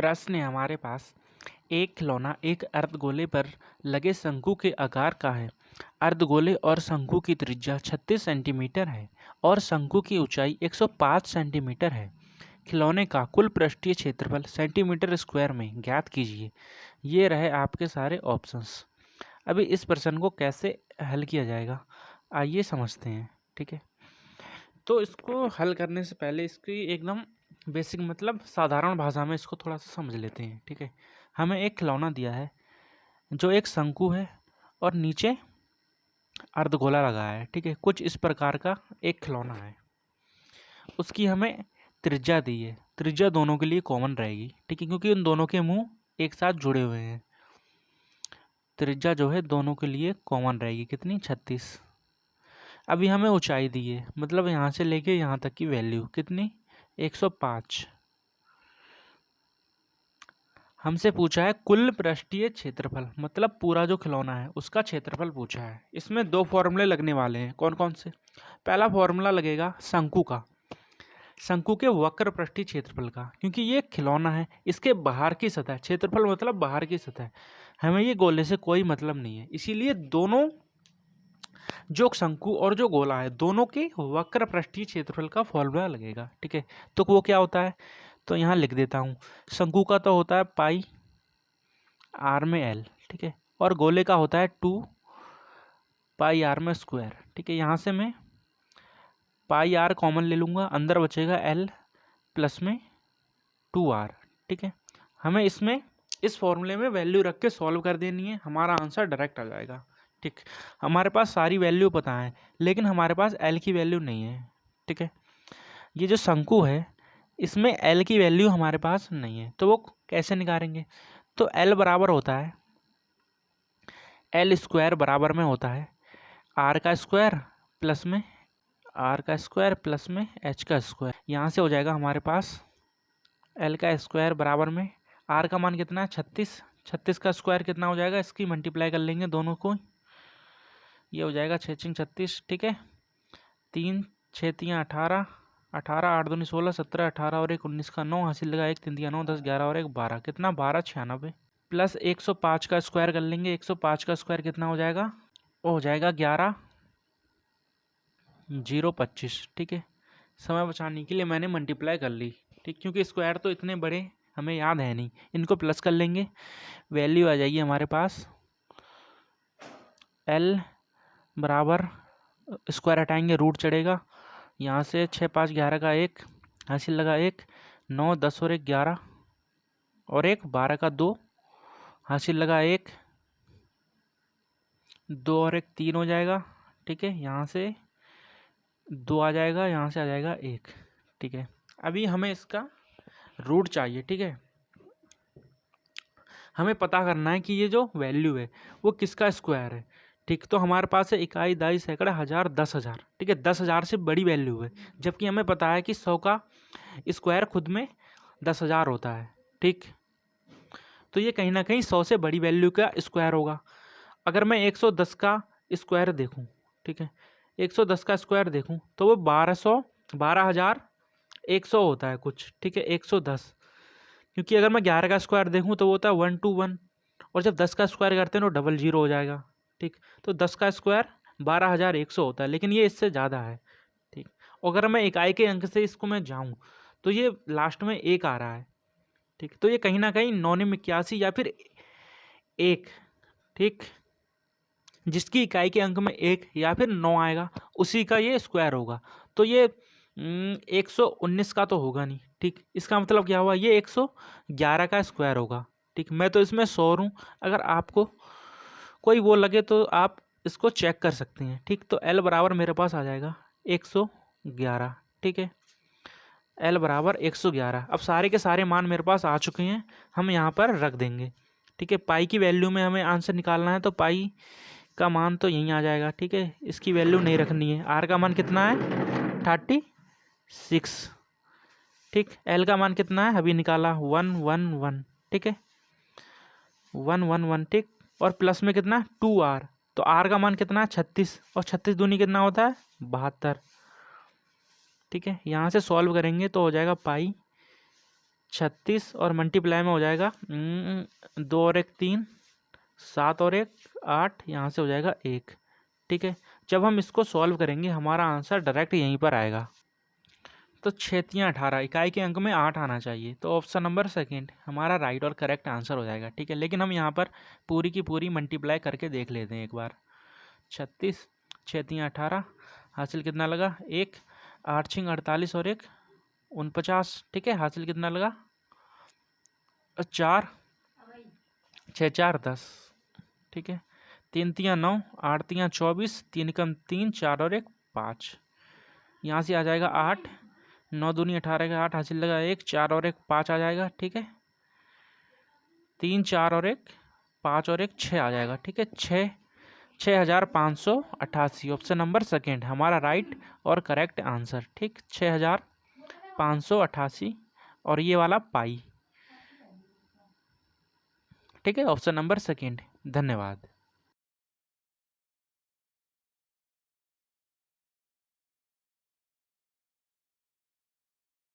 प्रश्न है हमारे पास। एक खिलौना एक अर्धगोले पर लगे शंकु के आकार का है। अर्धगोले और शंकु की त्रिज्या 36 सेंटीमीटर है और शंकु की ऊंचाई 105 सेंटीमीटर है। खिलौने का कुल पृष्ठीय क्षेत्रफल सेंटीमीटर स्क्वायर में ज्ञात कीजिए। ये रहे आपके सारे ऑप्शंस। अभी इस प्रश्न को कैसे हल किया जाएगा, आइए समझते हैं। ठीक है, तो इसको हल करने से पहले इसकी एकदम बेसिक मतलब साधारण भाषा में इसको थोड़ा सा समझ लेते हैं। ठीक है, हमें एक खिलौना दिया है जो एक शंकु है और नीचे अर्धगोला लगाया है। ठीक है, कुछ इस प्रकार का एक खिलौना है। उसकी हमें त्रिज्या दी है। त्रिज्या दोनों के लिए कॉमन रहेगी। ठीक है, क्योंकि उन दोनों के मुंह एक साथ जुड़े हुए हैं। त्रिज्या जो है दोनों के लिए कॉमन रहेगी। कितनी? 36। अभी हमें ऊंचाई दी है, मतलब यहाँ से लेके यहाँ तक की वैल्यू कितनी? 105। हमसे पूछा है कुल पृष्ठीय क्षेत्रफल, मतलब पूरा जो खिलौना है उसका क्षेत्रफल पूछा है। इसमें दो फॉर्मूले लगने वाले हैं। कौन कौन से? पहला फॉर्मूला लगेगा शंकु का, शंकु के वक्र पृष्ठीय क्षेत्रफल का, क्योंकि ये खिलौना है, इसके बाहर की सतह, क्षेत्रफल मतलब बाहर की सतह, हमें ये गोले से कोई मतलब नहीं है। इसीलिए दोनों जो शंकु और जो गोला है दोनों के वक्र पृष्ठीय क्षेत्रफल का फॉर्मूला लगेगा। ठीक है, तो वो क्या होता है, तो यहाँ लिख देता हूँ। शंकु का तो होता है पाई आर में एल। ठीक है, और गोले का होता है 2 पाई आर में स्क्वायर। ठीक है, यहाँ से मैं पाई आर कॉमन ले लूँगा, अंदर बचेगा एल प्लस में 2r। ठीक है, हमें इसमें इस फॉर्मूले में वैल्यू रख के सॉल्व कर देनी है, हमारा आंसर डायरेक्ट आ जाएगा। ठीक, हमारे पास सारी वैल्यू पता है लेकिन हमारे पास एल की वैल्यू नहीं है। ठीक है, ये जो शंकु है इसमें एल की वैल्यू हमारे पास नहीं है, तो वो कैसे निकालेंगे? तो एल बराबर होता है एल स्क्वायर बराबर में होता है आर का स्क्वायर प्लस में आर का स्क्वायर प्लस में एच का स्क्वायर। यहाँ से हो जाएगा हमारे पास एल का स्क्वायर बराबर में आर का मान कितना है? 36। 36 का स्क्वायर कितना हो जाएगा? इसकी मल्टीप्लाई कर लेंगे दोनों को, ये हो जाएगा 6 6 36। ठीक है, 3 6 3 18, 18 8 2 16 17 18 और 1 19 का 9 हासिल लगा 1 3 3 9 10 11 और 1 12, कितना? 12 96 प्लस 105 का स्क्वायर कर लेंगे। 105 का स्क्वायर कितना हो जाएगा? वो हो जाएगा 11 0 25। ठीक है, समय बचाने के लिए मैंने मल्टीप्लाई कर ली। ठीक, क्योंकि स्क्वायर तो इतने बड़े हमें याद है नहीं, इनको प्लस कर लेंगे, वैल्यू आ जाएगी हमारे पास एल बराबर, स्क्वायर हटाएंगे रूट चढ़ेगा, यहाँ से 6 5 11 का 1 हासिल लगा 1 9 10 और 1 11 और 1 12 का 2 हासिल लगा 1 2 और 1 3 हो जाएगा। ठीक है, यहाँ से 2 आ जाएगा, यहाँ से आ जाएगा 1। ठीक है, अभी हमें इसका रूट चाहिए। ठीक है, हमें पता करना है कि ये जो वैल्यू है वो किसका स्क्वायर है। ठीक, तो हमारे पास है इकाई दाई सैकड़ा हज़ार 10,000। ठीक है, 10,000 से बड़ी वैल्यू है, जबकि हमें पता है कि 100 का स्क्वायर खुद में 10,000 होता है। ठीक, तो ये कहीं ना कहीं 100 से बड़ी वैल्यू का स्क्वायर होगा। अगर मैं 110 का स्क्वायर देखूँ, ठीक है, 110 का स्क्वायर देखूँ तो वो 12,100 होता है कुछ। ठीक है, 110, क्योंकि अगर मैं 11 का स्क्वायर देखूँ तो वो होता है 121, और जब 10 का स्क्वायर करते हैं तो 00 हो जाएगा। ठीक, तो 10 का स्क्वायर 12,100 होता है, लेकिन ये इससे ज़्यादा है। ठीक, अगर मैं इकाई के अंक से इसको मैं जाऊँ तो ये लास्ट में 1 आ रहा है। ठीक, तो ये कहीं ना कहीं 981 या फिर 1, ठीक, जिसकी इकाई के अंक में 1 या फिर 9 आएगा उसी का ये स्क्वायर होगा। तो ये 119 का तो होगा नहीं। ठीक, इसका मतलब क्या हुआ? ये 111 का स्क्वायर होगा। ठीक, मैं तो इसमें श्योर हूँ, अगर आपको कोई वो लगे तो आप इसको चेक कर सकते हैं। ठीक, तो एल बराबर मेरे पास आ जाएगा 111। ठीक है, एल बराबर 111। अब सारे के सारे मान मेरे पास आ चुके हैं, हम यहाँ पर रख देंगे। ठीक है, पाई की वैल्यू में हमें आंसर निकालना है, तो पाई का मान तो यहीं आ जाएगा। ठीक है, इसकी वैल्यू नहीं रखनी है। आर का मान कितना है? 36। ठीक, एल का मान कितना है? अभी निकाला 111। ठीक है, 111। ठीक, और प्लस में कितना? 2r, तो आर का मान कितना है? 36, और 36 दूनी कितना होता है? 72। ठीक है, यहाँ से सॉल्व करेंगे तो हो जाएगा पाई 36 और मल्टीप्लाई में हो जाएगा 2 और 1 3, 7 और 1 8, यहाँ से हो जाएगा 1। ठीक है, जब हम इसको सॉल्व करेंगे हमारा आंसर डायरेक्ट यहीं पर आएगा। तो 6 3 18, इकाई के अंक में 8 आना चाहिए, तो ऑप्शन नंबर सेकंड हमारा राइट और करेक्ट आंसर हो जाएगा। ठीक है, लेकिन हम यहाँ पर पूरी की पूरी मल्टीप्लाई करके देख लेते हैं एक बार। 36 6 3 18, हासिल कितना लगा 1, 8 6 48 और 1 49। ठीक है, हासिल कितना लगा 4, 6 4 10। ठीक है, 3 3 9, 8 3 24, 3 कम 3, 4 और 1 5, यहाँ से आ जाएगा 8, 9 दूनी 18 का 8, हासिल लगा 1, 4 और 1 5 आ जाएगा। ठीक है, 3 4 और 1 5 और 1 6 आ जाएगा। ठीक है, 6588, ऑप्शन नंबर सेकेंड हमारा राइट और करेक्ट आंसर। ठीक, 6588 और ये वाला पाई। ठीक है, ऑप्शन नंबर सेकेंड। धन्यवाद।